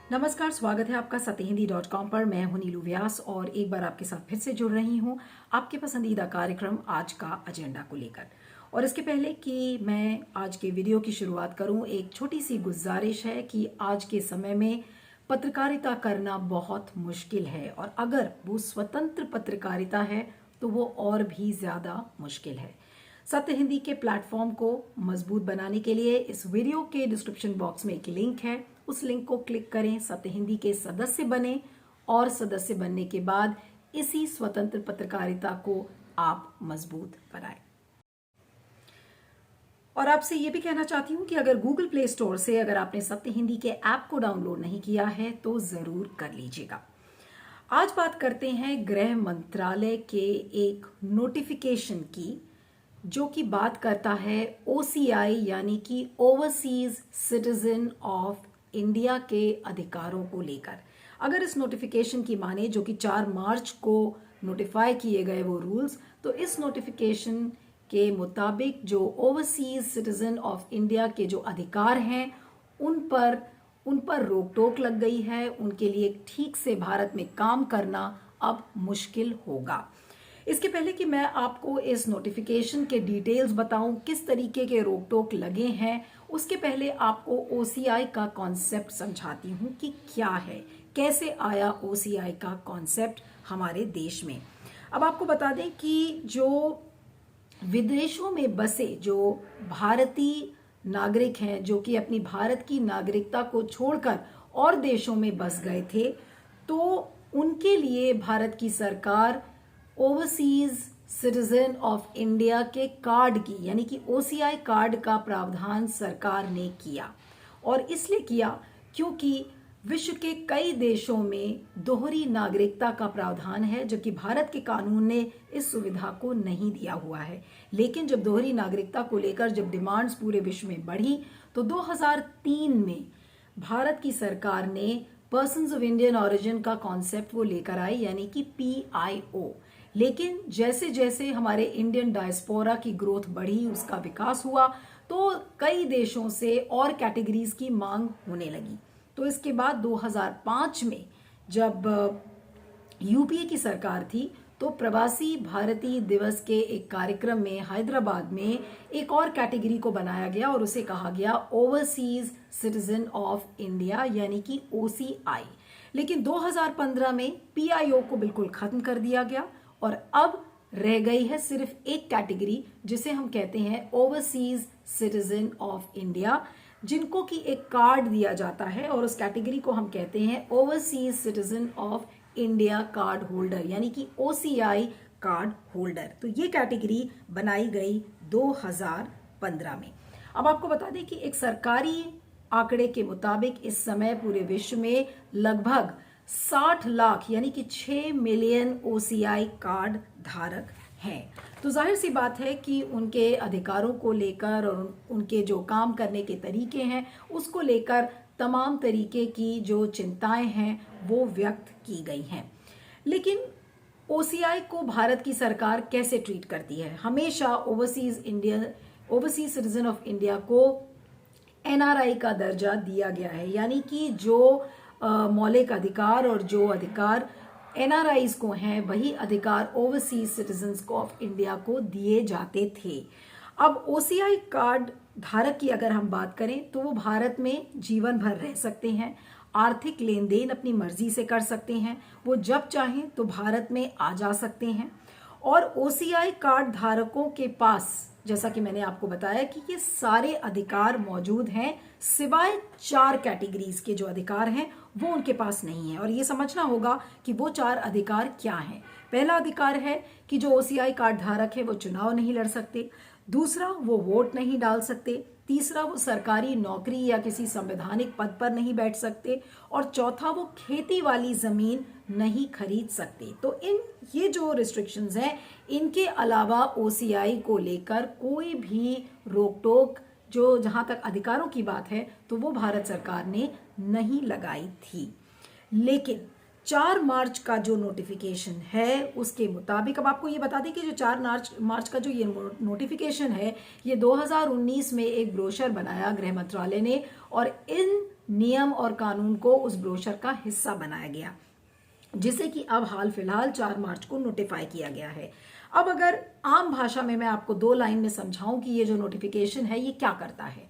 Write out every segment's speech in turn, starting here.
नमस्कार, स्वागत है आपका सत्यहिंदी.com पर। मैं हूं नीलू व्यास और एक बार आपके साथ फिर से जुड़ रही हूं आपके पसंदीदा कार्यक्रम आज का एजेंडा को लेकर। और इसके पहले कि मैं आज के वीडियो की शुरुआत करूं, एक छोटी सी गुजारिश है कि आज के समय में पत्रकारिता करना बहुत मुश्किल है और अगर वो स्वतंत्र पत्रकारिता है तो वो और भी ज़्यादा मुश्किल है। सत्य हिंदी के प्लेटफॉर्म को मजबूत बनाने के लिए इस वीडियो के डिस्क्रिप्शन बॉक्स में एक लिंक है, उस लिंक को क्लिक करें, सत्य हिंदी के सदस्य बने और सदस्य बनने के बाद इसी स्वतंत्र पत्रकारिता को आप मजबूत बनाएं। और आपसे ये भी कहना चाहती हूँ कि अगर गूगल प्ले स्टोर से अगर आपने सत्य हिंदी के ऐप को डाउनलोड नहीं किया है तो जरूर कर लीजिएगा। आज बात करते हैं गृह मंत्रालय के एक नोटिफिकेशन की, जो कि बात करता है OCI यानी कि ओवरसीज सिटीजन ऑफ इंडिया के अधिकारों को लेकर। अगर इस नोटिफिकेशन की माने, जो कि 4 मार्च को नोटिफाई किए गए वो रूल्स, तो इस नोटिफिकेशन के मुताबिक जो ओवरसीज सिटीजन ऑफ इंडिया के जो अधिकार हैं उन पर रोक टोक लग गई है। उनके लिए ठीक से भारत में काम करना अब मुश्किल होगा। इसके पहले कि मैं आपको इस नोटिफिकेशन के डिटेल्स बताऊं, किस तरीके के रोक टोक लगे हैं, उसके पहले आपको OCI का कॉन्सेप्ट समझाती हूं कि क्या है, कैसे आया OCI का कॉन्सेप्ट हमारे देश में। अब आपको बता दें कि जो विदेशों में बसे जो भारतीय नागरिक हैं, जो कि अपनी भारत की नागरिकता को छोड़कर और देशों में बस गए थे, तो उनके लिए भारत की सरकार ओवरसीज सिटीजन ऑफ इंडिया के कार्ड की यानी कि OCI कार्ड का प्रावधान सरकार ने किया। और इसलिए किया क्योंकि विश्व के कई देशों में दोहरी नागरिकता का प्रावधान है, जो कि भारत के कानून ने इस सुविधा को नहीं दिया हुआ है। लेकिन जब दोहरी नागरिकता को लेकर जब डिमांड्स पूरे विश्व में बढ़ी तो 2003 में भारत की सरकार ने पर्सन्स ऑफ इंडियन ऑरिजिन का कॉन्सेप्ट वो लेकर आई, यानी कि PIO। लेकिन जैसे जैसे हमारे इंडियन डायस्पोरा की ग्रोथ बढ़ी, उसका विकास हुआ, तो कई देशों से और कैटेगरीज की मांग होने लगी। तो इसके बाद 2005 में जब UPA की सरकार थी, तो प्रवासी भारतीय दिवस के एक कार्यक्रम में हैदराबाद में एक और कैटेगरी को बनाया गया और उसे कहा गया ओवरसीज सिटीजन ऑफ इंडिया यानी कि OCI। लेकिन 2015 में PIO को बिल्कुल खत्म कर दिया गया और अब रह गई है सिर्फ एक कैटेगरी, जिसे हम कहते हैं ओवरसीज सिटीजन ऑफ इंडिया, जिनको कि एक कार्ड दिया जाता है और उस कैटेगरी को हम कहते हैं overseas citizen of India card holder यानी कि OCI कार्ड होल्डर। तो ये कैटेगरी बनाई गई 2015 में। अब आपको बता दें कि एक सरकारी आंकड़े के मुताबिक इस समय पूरे विश्व में लगभग 60 लाख यानी कि 6 मिलियन OCI कार्ड धारक हैं। तो जाहिर सी बात है कि उनके अधिकारों को लेकर और उनके जो काम करने के तरीके हैं उसको लेकर तमाम तरीके की जो चिंताएं हैं वो व्यक्त की गई हैं। लेकिन OCI को भारत की सरकार कैसे ट्रीट करती है? हमेशा ओवरसीज सिटीजन ऑफ इंडिया को NRI का दर्जा दिया गया है, यानी कि जो मौलिक अधिकार और जो अधिकार NRIs को हैं वही अधिकार ओवरसीज सिटीजन्स को ऑफ इंडिया को दिए जाते थे। अब OCI कार्ड धारक की अगर हम बात करें तो वो भारत में जीवन भर रह सकते हैं, आर्थिक लेन देन अपनी मर्जी से कर सकते हैं, वो जब चाहें तो भारत में आ जा सकते हैं। और OCI कार्ड धारकों के पास, जैसा कि मैंने आपको बताया, कि ये सारे अधिकार मौजूद हैं, सिवाय 4 कैटेगरीज के जो अधिकार हैं वो उनके पास नहीं है। और ये समझना होगा कि वो 4 अधिकार क्या हैं। पहला अधिकार है कि जो OCI कार्ड धारक है वो चुनाव नहीं लड़ सकते, दूसरा वो वोट नहीं डाल सकते, तीसरा वो सरकारी नौकरी या किसी संवैधानिक पद पर नहीं बैठ सकते, और चौथा वो खेती वाली जमीन नहीं खरीद सकते। तो ये जो रिस्ट्रिक्शंस हैं, इनके अलावा OCI को लेकर कोई भी रोक टोक, जो जहां तक अधिकारों की बात है, तो वो भारत सरकार ने नहीं लगाई थी। लेकिन 4 मार्च का जो नोटिफिकेशन है उसके मुताबिक, अब आपको ये बता दें कि जो 4 मार्च का जो ये नोटिफिकेशन है, ये 2019 में एक ब्रोशर बनाया गृह मंत्रालय ने, और इन नियम और कानून को उस ब्रोशर का हिस्सा बनाया गया, जिसे कि अब हाल फिलहाल 4 मार्च को नोटिफाई किया गया है। अब अगर आम भाषा में मैं आपको 2 लाइन में समझाऊं कि ये जो नोटिफिकेशन है ये क्या करता है।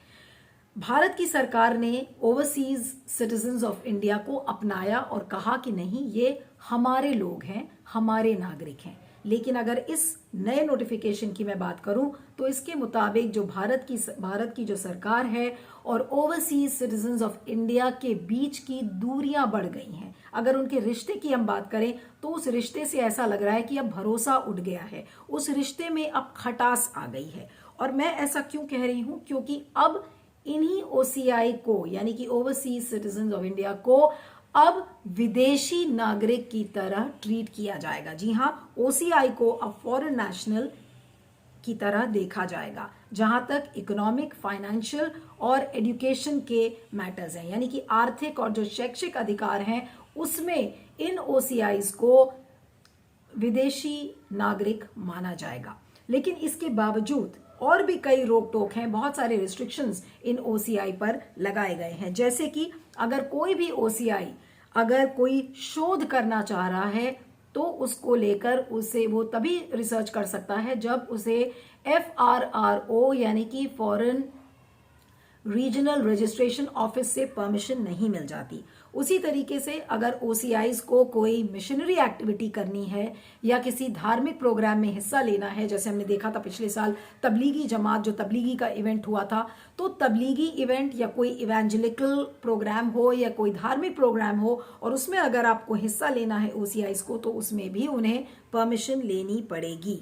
भारत की सरकार ने ओवरसीज सिटीजन्स ऑफ इंडिया को अपनाया और कहा कि नहीं, ये हमारे लोग हैं, हमारे नागरिक हैं। लेकिन अगर इस नए नोटिफिकेशन की मैं बात करूं तो इसके मुताबिक जो भारत की जो सरकार है और ओवरसीज सिटीजन्स ऑफ इंडिया के बीच की दूरियां बढ़ गई हैं। अगर उनके रिश्ते की हम बात करें तो उस रिश्ते से ऐसा लग रहा है कि अब भरोसा उठ गया है, उस रिश्ते में अब खटास आ गई है। और मैं ऐसा क्यों कह रही हूं, क्योंकि अब इन्हीं ओसीआई को, यानी कि ओवरसीज सिटीजन्स ऑफ इंडिया को, अब विदेशी नागरिक की तरह ट्रीट किया जाएगा। जी हां, ओसीआई को अब फॉरेन नेशनल की तरह देखा जाएगा, जहां तक इकोनॉमिक, फाइनेंशियल और एजुकेशन के मैटर्स हैं, यानी कि आर्थिक और जो शैक्षिक अधिकार हैं, उसमें इन ओसीआईज को विदेशी नागरिक माना जाएगा। लेकिन इसके बावजूद और भी कई रोक टोक हैं, बहुत सारे रिस्ट्रिक्शंस इन ओसीआई पर लगाए गए हैं। जैसे कि अगर कोई भी ओसीआई अगर कोई शोध करना चाह रहा है तो उसको लेकर उसे वो तभी रिसर्च कर सकता है जब उसे FRRO यानी कि फॉरेन रीजनल रजिस्ट्रेशन ऑफिस से परमिशन नहीं मिल जाती। उसी तरीके से अगर ओसीआईज को कोई मिशनरी एक्टिविटी करनी है या किसी धार्मिक प्रोग्राम में हिस्सा लेना है, जैसे हमने देखा था पिछले साल तबलीगी जमात, जो तबलीगी का इवेंट हुआ था, तो तबलीगी इवेंट या कोई इवेंजेलिकल प्रोग्राम हो या कोई धार्मिक प्रोग्राम हो और उसमें अगर आपको हिस्सा लेना है ओसीआईज को, तो उसमें भी उन्हें परमिशन लेनी पड़ेगी।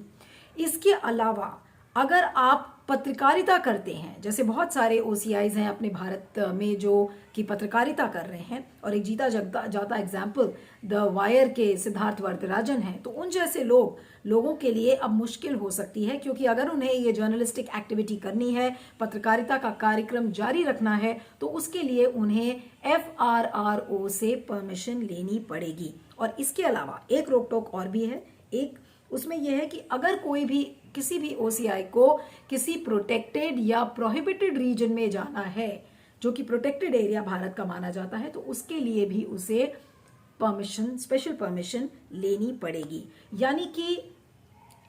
इसके अलावा अगर आप पत्रकारिता करते हैं, जैसे बहुत सारे ओसीआईज हैं अपने भारत में जो कि पत्रकारिता कर रहे हैं, और एक जीता जाता एग्जाम्पल द वायर के सिद्धार्थ वरदराजन हैं, तो उन जैसे लोगों के लिए अब मुश्किल हो सकती है, क्योंकि अगर उन्हें ये जर्नलिस्टिक एक्टिविटी करनी है, पत्रकारिता का कार्यक्रम जारी रखना है, तो उसके लिए उन्हें FRRO से परमिशन लेनी पड़ेगी। और इसके अलावा एक रोक टोक और भी है, एक उसमें यह है कि अगर कोई भी किसी भी ओसीआई को किसी प्रोटेक्टेड या प्रोहिबिटेड रीजन में जाना है, जो कि प्रोटेक्टेड एरिया भारत का माना जाता है, तो उसके लिए भी उसे परमिशन, स्पेशल परमिशन लेनी पड़ेगी। यानी कि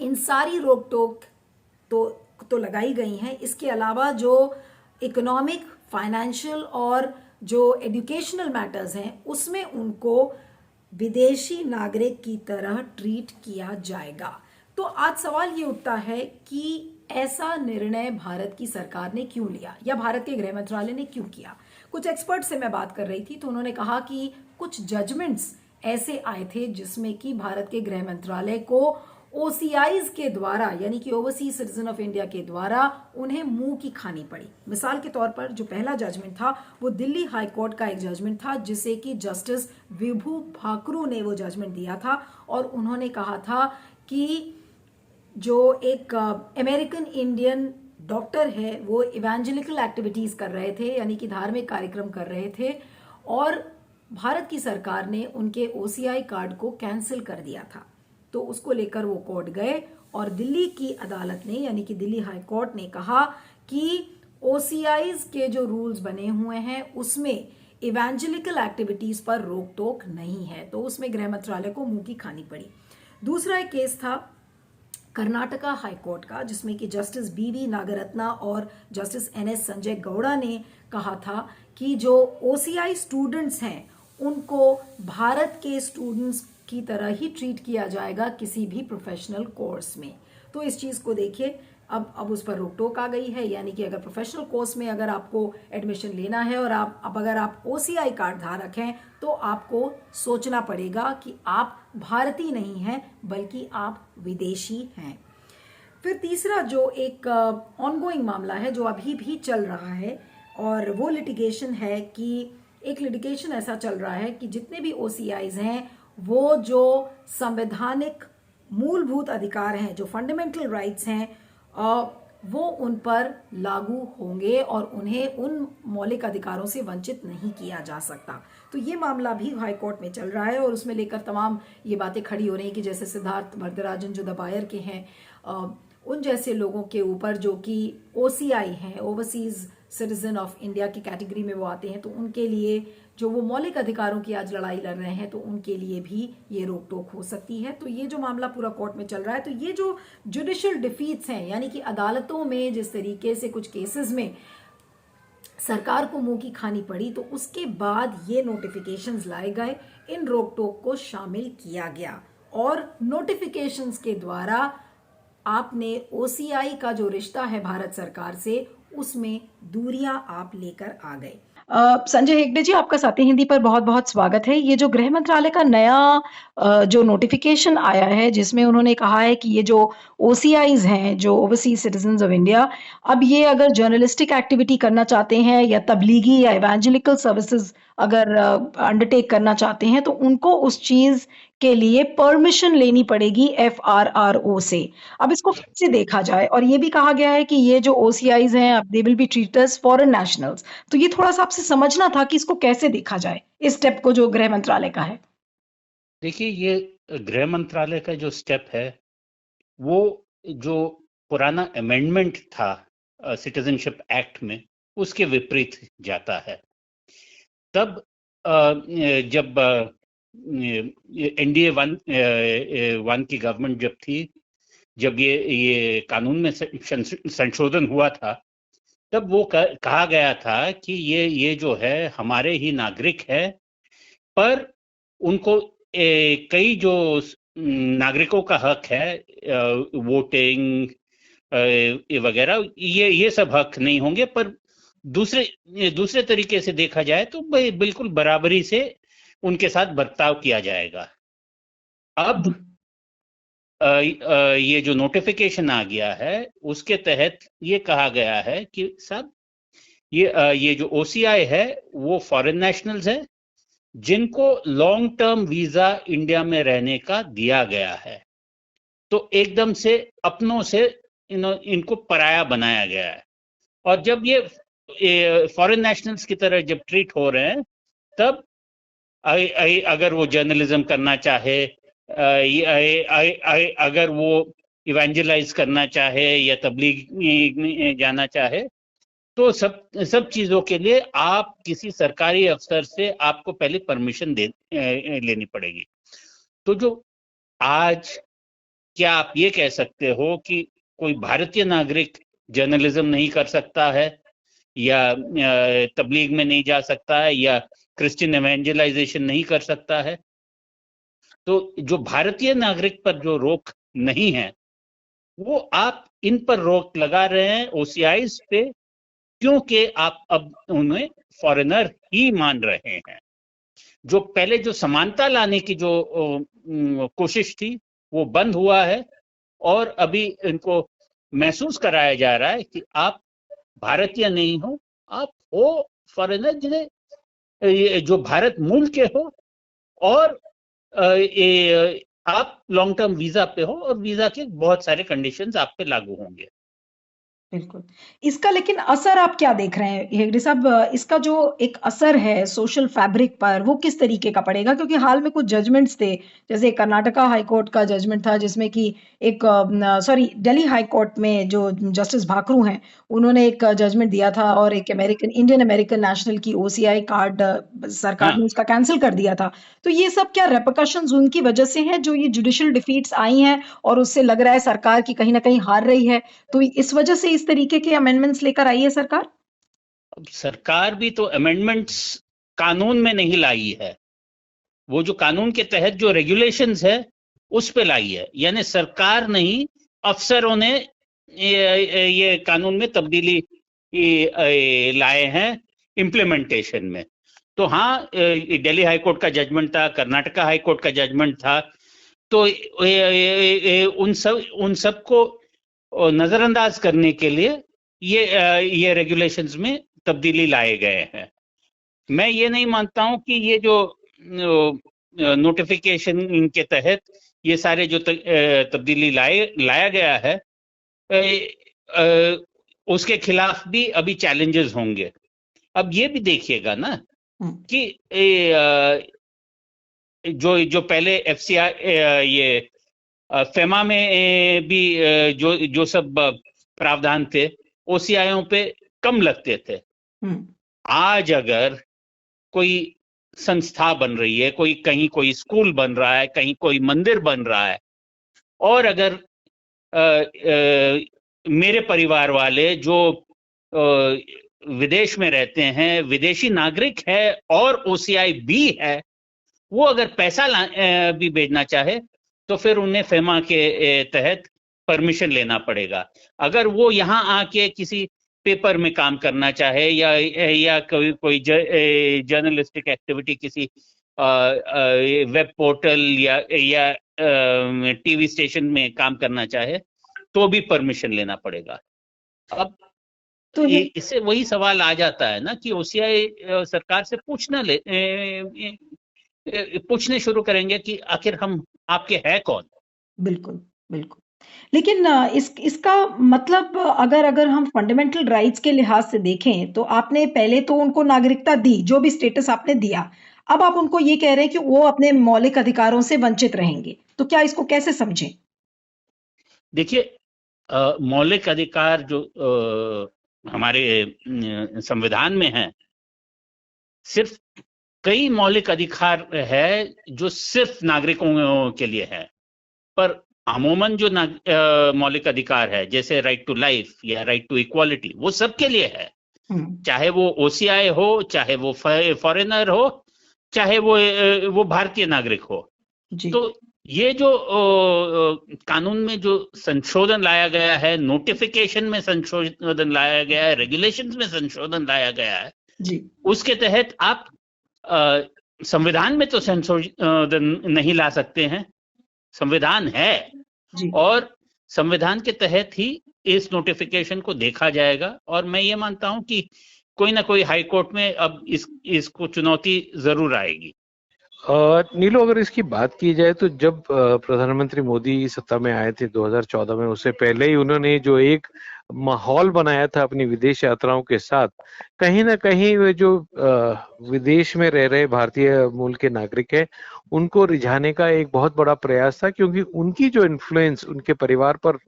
इन सारी रोक टोक तो लगाई गई हैं। इसके अलावा जो इकोनॉमिक, फाइनेंशियल और जो एजुकेशनल मैटर्स हैं, उसमें उनको विदेशी नागरिक की तरह ट्रीट किया जाएगा। तो आज सवाल ये उठता है कि ऐसा निर्णय भारत की सरकार ने क्यों लिया या भारत के गृह मंत्रालय ने क्यों किया। कुछ एक्सपर्ट से मैं बात कर रही थी तो उन्होंने कहा कि कुछ जजमेंट्स ऐसे आए थे जिसमें कि भारत के गृह मंत्रालय को ओसीआईज के द्वारा, यानी कि ओवरसीज सिटीजन ऑफ इंडिया के द्वारा, उन्हें मुंह की खानी पड़ी। मिसाल के तौर पर जो पहला जजमेंट था वो दिल्ली हाई कोर्ट का एक जजमेंट था, जिसे कि जस्टिस विभू भाकरू ने वो जजमेंट दिया था, और उन्होंने कहा था कि जो एक अमेरिकन इंडियन डॉक्टर है वो इवेंजेलिकल एक्टिविटीज कर रहे थे, यानी कि धार्मिक कार्यक्रम कर रहे थे, और भारत की सरकार ने उनके ओसीआई कार्ड को कैंसिल कर दिया था। तो उसको लेकर वो कोर्ट गए और दिल्ली की अदालत ने, यानी कि दिल्ली हाई कोर्ट ने कहा कि ओसीआईज के जो रूल्स बने हुए हैं उसमें इवेंजेलिकल एक्टिविटीज पर रोक टोक नहीं है, तो उसमें गृह मंत्रालय को मुंह की खानी पड़ी। दूसरा एक केस था कर्नाटका हाई कोर्ट का, जिसमें कि जस्टिस BV नागरत्ना और जस्टिस NS संजय गौड़ा ने कहा था कि जो ओसीआई स्टूडेंट्स हैं उनको भारत के स्टूडेंट्स की तरह ही ट्रीट किया जाएगा किसी भी प्रोफेशनल कोर्स में। तो इस चीज को देखिए, अब उस पर रोक टोक आ गई है, यानी कि अगर प्रोफेशनल कोर्स में अगर आपको एडमिशन लेना है और अगर आप ओसीआई कार्ड धारक हैं तो आपको सोचना पड़ेगा कि आप भारतीय नहीं हैं बल्कि आप विदेशी हैं। फिर तीसरा जो एक ऑनगोइंग मामला है जो अभी भी चल रहा है, और वो लिटिगेशन है कि एक लिटिगेशन ऐसा चल रहा है कि जितने भी ओसीआईज हैं वो जो संवैधानिक मूलभूत अधिकार हैं, जो फंडामेंटल राइट्स हैं, वो उन पर लागू होंगे और उन्हें उन मौलिक अधिकारों से वंचित नहीं किया जा सकता। तो ये मामला भी हाई कोर्ट में चल रहा है और उसमें लेकर तमाम ये बातें खड़ी हो रही हैं कि जैसे सिद्धार्थ वरदराजन जो द वायर के हैं, उन जैसे लोगों के ऊपर जो कि ओसीआई हैं, ओवरसीज सिटीजन ऑफ इंडिया की कैटेगरी में वो आते हैं, तो उनके लिए जो वो मौलिक अधिकारों की आज लड़ाई लड़ रहे हैं तो उनके लिए भी ये रोक टोक हो सकती है। तो ये जो मामला पूरा कोर्ट में चल रहा है, तो ये जो जुडिशियल डिफीट्स हैं, यानी कि अदालतों में जिस तरीके से कुछ केसेस में सरकार को मुंह की खानी पड़ी, तो उसके बाद ये नोटिफिकेशंस लाए गए, इन रोक टोक को शामिल किया गया और नोटिफिकेशंस के द्वारा आपने ओसीआई का जो रिश्ता है भारत सरकार से, उसमें दूरियां आप लेकर आ गए। संजय हेगड़े जी, आपका साथी हिंदी पर बहुत बहुत स्वागत है। ये जो गृह मंत्रालय का नया जो नोटिफिकेशन आया है, जिसमें उन्होंने कहा है कि ये जो ओसीआईज हैं, जो ओवरसीज सिटीजन्स ऑफ इंडिया, अब ये अगर जर्नलिस्टिक एक्टिविटी करना चाहते हैं या तबलीगी या इवेंजेलिकल सर्विसेज अगर अंडरटेक करना चाहते हैं, तो उनको उस चीज के लिए परमिशन लेनी पड़ेगी एफआरआरओ से। अब इसको कैसे देखा जाए? और ये भी कहा गया है कि ये जो ओसीआईज हैं, अब they will be treated as foreign nationals. तो ये थोड़ा सा आपसे समझना था कि इसको कैसे देखा जाए, इस स्टेप को जो गृह मंत्रालय का है। देखिए, ये गृह मंत्रालय का जो स्टेप है, वो जो पुराना अमेंडमेंट था सिटीजनशिप एक्ट में, उसके विपरीत जाता है। तब जब एनडीए वन की गवर्नमेंट जब थी, जब ये कानून में संशोधन हुआ था, तब वो कहा गया था कि ये जो है हमारे ही नागरिक है, पर उनको कई जो नागरिकों का हक है, वोटिंग वगैरह, ये सब हक नहीं होंगे, पर दूसरे तरीके से देखा जाए तो बिल्कुल बराबरी से उनके साथ बर्ताव किया जाएगा। अब ये जो नोटिफिकेशन आ गया है, उसके तहत ये कहा गया है कि सब ये जो ओसीआई है वो फॉरेन नेशनल्स है, जिनको लॉन्ग टर्म वीजा इंडिया में रहने का दिया गया है। तो एकदम से अपनों से इनको पराया बनाया गया है। और जब ये फॉरेन नेशनल्स की तरह जब ट्रीट हो रहे हैं, तब अगर वो जर्नलिज्म करना चाहे, अगर वो इवेंजलाइज करना चाहे या तबलीग में जाना चाहे, तो सब चीजों के लिए आप किसी सरकारी अफसर से आपको पहले परमिशन लेनी पड़ेगी। तो जो आज, क्या आप ये कह सकते हो कि कोई भारतीय नागरिक जर्नलिज्म नहीं कर सकता है, या तबलीग में नहीं जा सकता है, या क्रिश्चियन इवेंजलाइजेशन नहीं कर सकता है? तो जो भारतीय नागरिक पर जो रोक नहीं है, वो आप इन पर रोक लगा रहे हैं ओसीआईज पे, क्योंकि आप अब उन्हें फॉरेनर ही मान रहे हैं। जो पहले जो समानता लाने की जो कोशिश थी, वो बंद हुआ है, और अभी इनको महसूस कराया जा रहा है कि आप भारतीय नहीं हो, आप हो फॉरेनर, जिन्हें जो भारत मूल के हो, और आप लॉन्ग टर्म वीजा पे हो, और वीजा के बहुत सारे कंडीशंस आप पे लागू होंगे। बिल्कुल। इसका लेकिन असर आप क्या देख रहे हैं हेगड़े साहब? इसका जो एक असर है सोशल फैब्रिक पर, वो किस तरीके का पड़ेगा? क्योंकि हाल में कुछ जजमेंट्स थे, जैसे कर्नाटका हाई कोर्ट का जजमेंट था, जिसमें कि एक दिल्ली हाई कोर्ट में जो जस्टिस भाकरू हैं, उन्होंने एक जजमेंट दिया था, और एक इंडियन अमेरिकन नेशनल की ओसीआई कार्ड सरकार ने उसका कैंसिल कर दिया था। तो ये सब क्या रेपरकशंस उनकी वजह से हैं, जो ये जुडिशियल डिफीट्स आई हैं, और उससे लग रहा है सरकार की कहीं ना कहीं हार रही है? तो इस वजह से इस तरीके के अमेंडमेंट्स लेकर आई है सरकार? अब सरकार भी तो अमेंडमेंट्स कानून में नहीं लाई है, वो जो कानून के तहत जो रेगुलेशंस है उस पे लाई है। यानी सरकार नहीं, अफसरों ने ये कानून में तब्दीली लाए हैं इम्प्लीमेंटेशन में। तो हाँ, दिल्ली हाई कोर्ट का जजमेंट था, कर्नाटका हाई कोर्ट का जजमेंट था, तो उन सब को नजरअंदाज करने के लिए ये रेगुलेशंस में तब्दीली लाए गए हैं। मैं ये नहीं मानता हूं कि ये जो नोटिफिकेशन के तहत ये सारे जो तब्दीली लाया गया है, उसके खिलाफ भी अभी चैलेंजेस होंगे। अब ये भी देखिएगा ना कि जो पहले एफसीआई, ये फेमा में भी जो जो सब प्रावधान थे ओसीआईओ पे कम लगते थे। हम्म। आज अगर कोई संस्था बन रही है, कहीं कोई स्कूल बन रहा है, कहीं कोई मंदिर बन रहा है, और अगर मेरे परिवार वाले जो विदेश में रहते हैं, विदेशी नागरिक है और ओसीआई भी है, वो अगर पैसा भी भेजना चाहे तो फिर उन्हें फेमा के तहत परमिशन लेना पड़ेगा। अगर वो यहाँ आके किसी पेपर में काम करना चाहे या कोई जर्नलिस्टिक एक्टिविटी किसी वेब पोर्टल या टीवी स्टेशन में काम करना चाहे तो भी परमिशन लेना पड़ेगा। अब तो ये इससे वही सवाल आ जाता है ना कि ओसीआई सरकार से पूछने शुरू करेंगे कि आखिर हम आपके हैं कौन। बिल्कुल, बिल्कुल। लेकिन इसका मतलब अगर हम फंडामेंटल राइट्स के लिहाज से देखें तो आपने पहले तो उनको नागरिकता दी, जो भी स्टेटस आपने दिया। अब आप उनको ये कह रहे हैं कि वो अपने मौलिक अधिकारों से वंचित रहेंगे। तो क्या इसको कैसे समझें? देखिए, मौलिक अधिकार जो हमारे संविधान में है, सिर्फ कई मौलिक अधिकार है जो सिर्फ नागरिकों के लिए है, पर अमूमन जो मौलिक अधिकार है जैसे राइट टू लाइफ या राइट टू इक्वालिटी, वो सबके लिए है। चाहे वो ओसीआई हो, चाहे वो फॉरेनर हो, चाहे वो भारतीय नागरिक हो। जी। तो ये जो कानून में जो संशोधन लाया गया है, नोटिफिकेशन में संशोधन लाया गया है, रेगुलेशंस में संशोधन लाया गया है, जी। उसके तहत आप संविधान में तो संशोधन नहीं ला सकते हैं। संविधान है जी। और संविधान के तहत ही इस नोटिफिकेशन को देखा जाएगा, और मैं ये मानता हूं कि कोई ना कोई हाई कोर्ट में अब इसको चुनौती जरूर आएगी। नीलू, अगर इसकी बात की जाए तो जब प्रधानमंत्री मोदी सत्ता में आए थे 2014 में, उससे पहले ही उन्होंने जो एक माहौल बनाया था अपनी विदेश यात्राओं के साथ, कहीं ना कहीं वे जो विदेश में रह रहे भारतीय मूल के नागरिक हैं उनको रिझाने का एक बहुत बड़ा प्रयास था, क्योंकि उनकी जो इन्फ्लुएंस उनके परिवार पर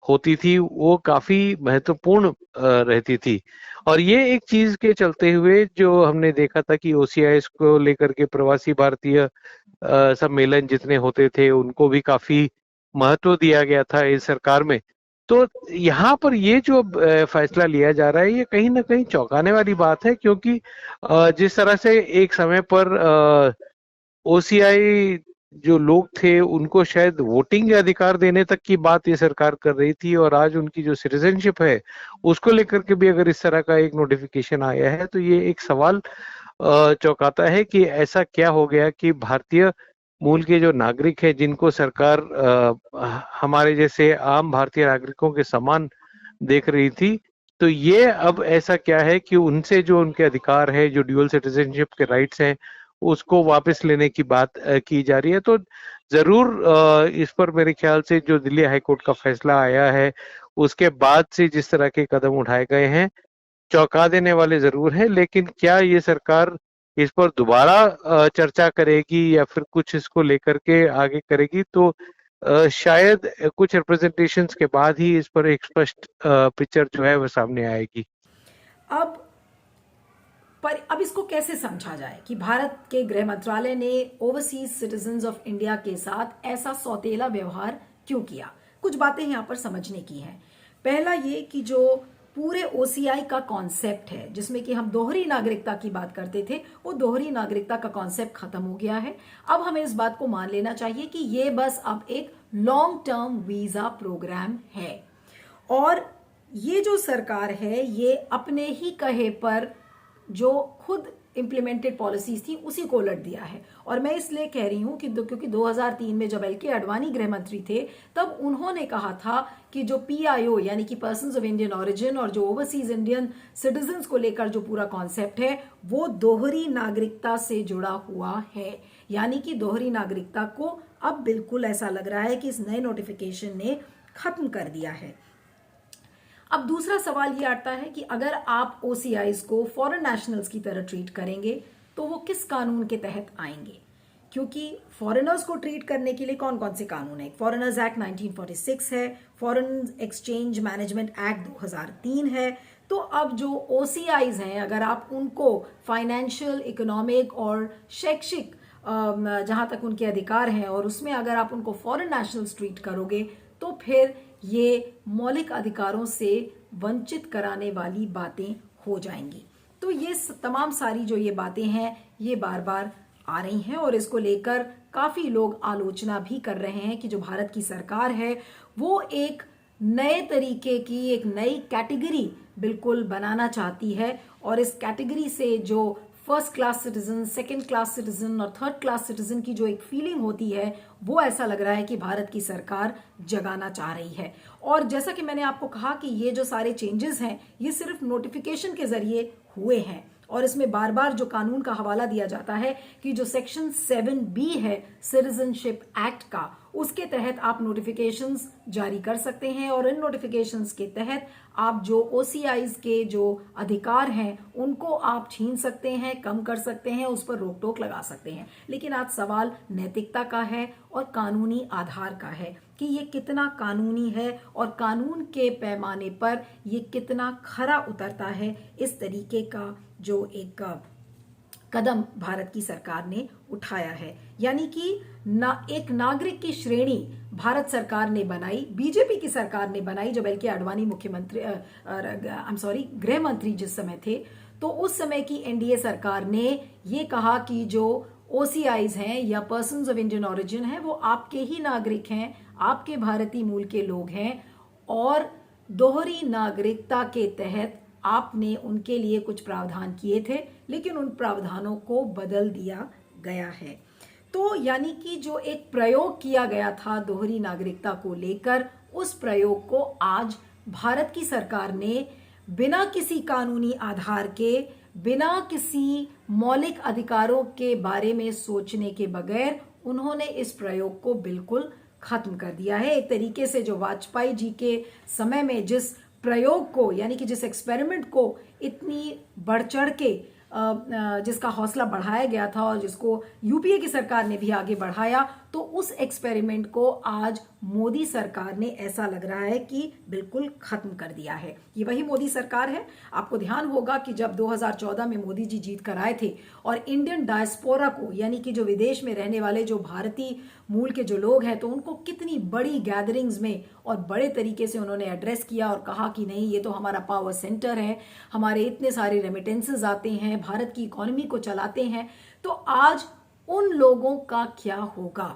होती थी वो काफी महत्वपूर्ण रहती थी। और ये एक चीज के चलते हुए जो हमने देखा था कि ओसीआई को लेकर के प्रवासी भारतीय सम्मेलन जितने होते थे उनको भी काफी महत्व दिया गया था इस सरकार में। तो यहाँ पर ये जो फैसला लिया जा रहा है ये कहीं ना कहीं चौंकाने वाली बात है, क्योंकि जिस तरह से एक समय पर ओसीआई जो लोग थे उनको शायद वोटिंग के अधिकार देने तक की बात ये सरकार कर रही थी, और आज उनकी जो सिटीजनशिप है उसको लेकर के भी अगर इस तरह का एक नोटिफिकेशन आया है तो ये एक सवाल चौंकाता है कि ऐसा क्या हो गया कि भारतीय मूल के जो नागरिक हैं जिनको सरकार हमारे जैसे आम भारतीय नागरिकों के समान देख रही थी, तो ये अब ऐसा क्या है कि उनसे जो उनके अधिकार है, जो ड्यूअल सिटीजनशिप के राइट्स हैं, उसको वापस लेने की बात की जा रही है। तो जरूर इस पर मेरे ख्याल से जो दिल्ली हाईकोर्ट का फैसला आया है उसके बाद से जिस तरह के कदम उठाए गए हैं चौंका देने वाले जरूर है, लेकिन क्या ये सरकार इस पर दोबारा चर्चा करेगी या फिर कुछ इसको लेकर के आगे करेगी, तो शायद कुछ रिप्रेजेंटेशंस के बाद ही इस पर एक स्पष्ट पिक्चर जो है वो सामने आएगी। अब इसको कैसे समझा जाए कि भारत के गृह मंत्रालय ने ओवरसीज सिटीजन्स ऑफ इंडिया के साथ ऐसा सौतेला व्यवहार क्यों किया? कुछ बातें यहां पर समझने की हैं। पहला ये कि जो पूरे ओसीआई का कॉन्सेप्ट है जिसमें कि हम दोहरी नागरिकता की बात करते थे, वो दोहरी नागरिकता का कॉन्सेप्ट खत्म हो गया है। अब हमें इस बात को मान लेना चाहिए कि ये बस अब एक लॉन्ग टर्म वीजा प्रोग्राम है, और ये जो सरकार है ये अपने ही कहे पर जो खुद इंप्लीमेंटेड पॉलिसीज थी उसी को उलट दिया है। और मैं इसलिए कह रही हूं कि क्योंकि 2003 में जब एल.के. आडवाणी गृह मंत्री थे तब उन्होंने कहा था कि जो पीआईओ यानी कि पर्सन्स ऑफ इंडियन ओरिजिन और जो ओवरसीज इंडियन सिटीजन्स को लेकर जो पूरा कॉन्सेप्ट है वो दोहरी नागरिकता से जुड़ा हुआ है। यानी कि दोहरी नागरिकता को अब बिल्कुल ऐसा लग रहा है कि इस नए नोटिफिकेशन ने खत्म कर दिया है। अब दूसरा सवाल ये आता है कि अगर आप ओसीआईज को फॉरेन नेशनल्स की तरह ट्रीट करेंगे तो वो किस कानून के तहत आएंगे? क्योंकि फॉरेनर्स को ट्रीट करने के लिए कौन कौन से कानून है? फॉरेनर्स एक्ट 1946 है, फॉरेन एक्सचेंज मैनेजमेंट एक्ट 2003 है। तो अब जो OCIs हैं, अगर आप उनको फाइनेंशियल, इकोनॉमिक और शैक्षिक जहां तक उनके अधिकार हैं और उसमें अगर आप उनको फॉरेन नेशनल्स ट्रीट करोगे तो फिर ये मौलिक अधिकारों से वंचित कराने वाली बातें हो जाएंगी। तो ये तमाम सारी जो ये बातें हैं ये बार बार आ रही हैं और इसको लेकर काफी लोग आलोचना भी कर रहे हैं कि जो भारत की सरकार है वो एक नए तरीके की, एक नई कैटेगरी बिल्कुल बनाना चाहती है और इस कैटेगरी से जो first class citizen, second class citizen और थर्ड क्लास सिटीजन की जो एक फीलिंग होती है वो ऐसा लग रहा है कि भारत की सरकार जगाना चाह रही है। और जैसा कि मैंने आपको कहा कि ये जो सारे चेंजेस हैं ये सिर्फ नोटिफिकेशन के जरिए हुए हैं और इसमें बार बार जो कानून का हवाला दिया जाता है कि जो सेक्शन 7B है सिटीजनशिप एक्ट का, उसके तहत आप नोटिफिकेशंस जारी कर सकते हैं और इन नोटिफिकेशंस के तहत आप जो OCIs के जो अधिकार हैं उनको आप छीन सकते हैं, कम कर सकते हैं, उस पर रोक टोक लगा सकते हैं। लेकिन आज सवाल नैतिकता का है और कानूनी आधार का है कि ये कितना कानूनी है और कानून के पैमाने पर ये कितना खरा उतरता है इस तरीके का जो एक कदम भारत की सरकार ने उठाया है। यानी कि एक नागरिक की श्रेणी भारत सरकार ने बनाई, बीजेपी की सरकार ने बनाई, जब एल के आडवाणी मुख्यमंत्री गृह मंत्री जिस समय थे, तो उस समय की NDA सरकार ने ये कहा कि जो OCIs हैं या पर्सन्स ऑफ इंडियन ओरिजिन हैं वो आपके ही नागरिक हैं, आपके भारतीय मूल के लोग हैं और दोहरी नागरिकता के तहत आपने उनके लिए कुछ प्रावधान किए थे लेकिन उन प्रावधानों को बदल दिया गया है। तो यानी कि जो एक प्रयोग किया गया था दोहरी नागरिकता को लेकर, उस प्रयोग को आज भारत की सरकार ने बिना किसी कानूनी आधार के, बिना किसी मौलिक अधिकारों के बारे में सोचने के बगैर उन्होंने इस प्रयोग को बिल्कुल खत्म कर दिया है। एक तरीके से जो वाजपेयी जी के समय में जिस प्रयोग को, यानी कि जिस एक्सपेरिमेंट को इतनी बढ़ चढ़ के जिसका हौसला बढ़ाया गया था और जिसको UPA की सरकार ने भी आगे बढ़ाया, तो उस एक्सपेरिमेंट को आज मोदी सरकार ने ऐसा लग रहा है कि बिल्कुल खत्म कर दिया है। ये वही मोदी सरकार है। आपको ध्यान होगा कि जब 2014 में मोदी जी जीत कर आए थे और इंडियन डायस्पोरा को, यानी कि जो विदेश में रहने वाले जो भारतीय मूल के जो लोग हैं, तो उनको कितनी बड़ी गैदरिंग्स में और बड़े तरीके से उन्होंने एड्रेस किया और कहा कि नहीं, ये तो हमारा पावर सेंटर है, हमारे इतने सारे रेमिटेंसेस आते हैं, भारत की इकोनॉमी को चलाते हैं। तो आज उन लोगों का क्या होगा?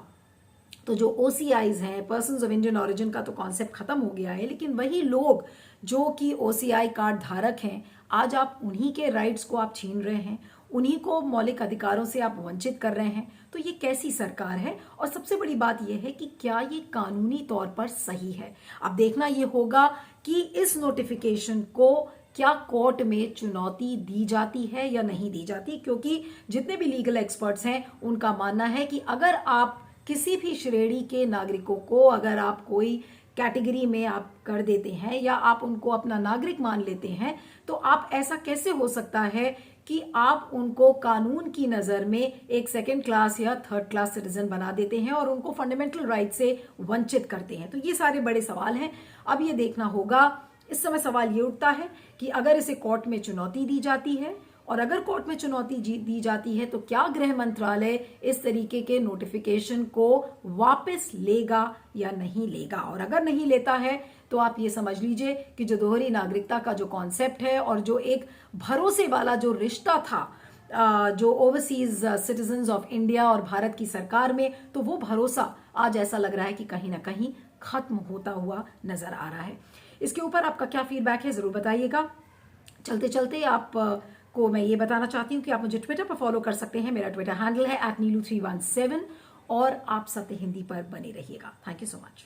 तो जो OCIs हैं, पर्सन्स ऑफ इंडियन ओरिजिन का तो कॉन्सेप्ट खत्म हो गया है, लेकिन वही लोग जो कि OCI कार्ड धारक हैं, आज आप उन्हीं के राइट्स को आप छीन रहे हैं, उन्हीं को मौलिक अधिकारों से आप वंचित कर रहे हैं। तो ये कैसी सरकार है? और सबसे बड़ी बात यह है कि क्या ये कानूनी तौर पर सही है? अब देखना ये होगा कि इस नोटिफिकेशन को क्या कोर्ट में चुनौती दी जाती है या नहीं दी जाती, क्योंकि जितने भी लीगल एक्सपर्ट्स हैं उनका मानना है कि अगर आप किसी भी श्रेणी के नागरिकों को, अगर आप कोई कैटेगरी में आप कर देते हैं या आप उनको अपना नागरिक मान लेते हैं, तो आप ऐसा कैसे हो सकता है कि आप उनको कानून की नजर में एक सेकंड क्लास या थर्ड क्लास सिटीजन बना देते हैं और उनको फंडामेंटल राइट से वंचित करते हैं। तो ये सारे बड़े सवाल हैं। अब ये देखना होगा, इस समय सवाल ये उठता है कि अगर इसे कोर्ट में चुनौती दी जाती है और अगर कोर्ट में चुनौती दी जाती है तो क्या गृह मंत्रालय इस तरीके के नोटिफिकेशन को वापस लेगा या नहीं लेगा? और अगर नहीं लेता है तो आप ये समझ लीजिए कि जो दोहरी नागरिकता का जो कॉन्सेप्ट है और जो एक भरोसे वाला जो रिश्ता था जो ओवरसीज सिटीजन्स ऑफ इंडिया और भारत की सरकार में, तो वो भरोसा आज ऐसा लग रहा है कि कहीं ना कहीं खत्म होता हुआ नजर आ रहा है। इसके ऊपर आपका क्या फीडबैक है जरूर बताइएगा। चलते चलते आप को मैं ये बताना चाहती हूँ कि आप मुझे ट्विटर पर फॉलो कर सकते हैं। मेरा ट्विटर हैंडल है @neelu317 और आप सत्य हिंदी पर बने रहिएगा। Thank you so much.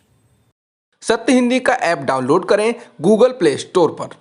सत्य हिंदी का ऐप डाउनलोड करें गूगल प्ले स्टोर पर।